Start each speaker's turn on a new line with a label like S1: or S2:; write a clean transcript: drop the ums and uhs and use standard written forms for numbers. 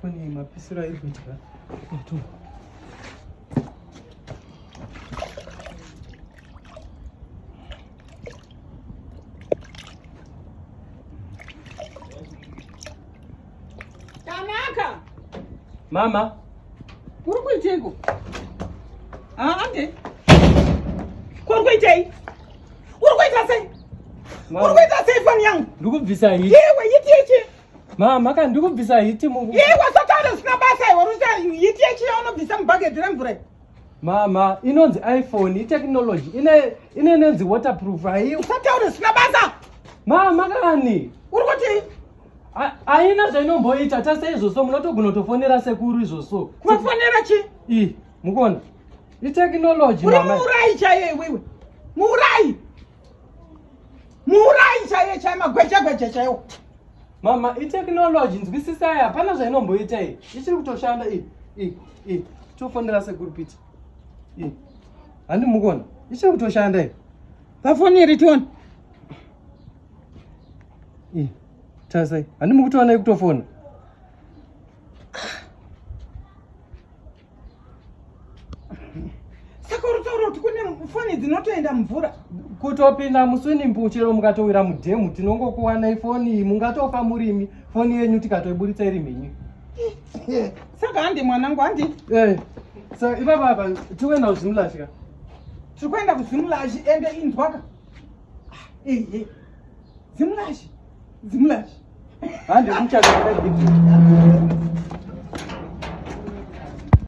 S1: Foni mapisira iri kuita. Tu.
S2: Tanaka.
S1: Mama.
S2: Uri kuiteko? Ande. Uri kuitei? Uri kuita sei? Uri kuita sei foni yangu?
S1: Ndikubvisa hiti.
S2: Yewe yiti yechi.
S1: Mama kan ndikubvisa hiti mungu.
S2: Yewe satana sina basa iwarusa yiti yechi unobvisa mubhageti remvura.
S1: Mama, inonzi iPhone, technology. Inenzi waterproof.
S2: Satana sina basa.
S1: Mama kani?
S2: Uri kuti?
S1: Aina zvainomboita tase izvozvo munotogona kutofonera sekuru izvozvo.
S2: Kufonera chi?
S1: Mukona. Technology mama.
S2: Uri murai chaiye iwewe. Murai. Murai chaiye chaiye magwecha chaiyo.
S1: Mama, technology nzwisisai hapana zvainomboita iyi. Ichiri kutoshanda tofonera sekuru piti. Handi mukona. Ichiri kutoshanda iyi.
S2: Vafoneri tione.
S1: Tasai. Handi mukutoona kutofona.
S2: Saka urutaura kuti kune foni dzinotoenda mvura.
S1: Kutopinda muswini mbuchero mukatowira mudhemu tinongokuwana ifoni mungatofa murimi foni yenyu tikatoiburitsa iri mhinyu.
S2: Saka handi mwanangu handi.
S1: Saka ipapa tikuenda kuzimulashika.
S2: Tikuenda kuzimulashi ende inzwaka. Zimulashi. Handi
S1: muchaka.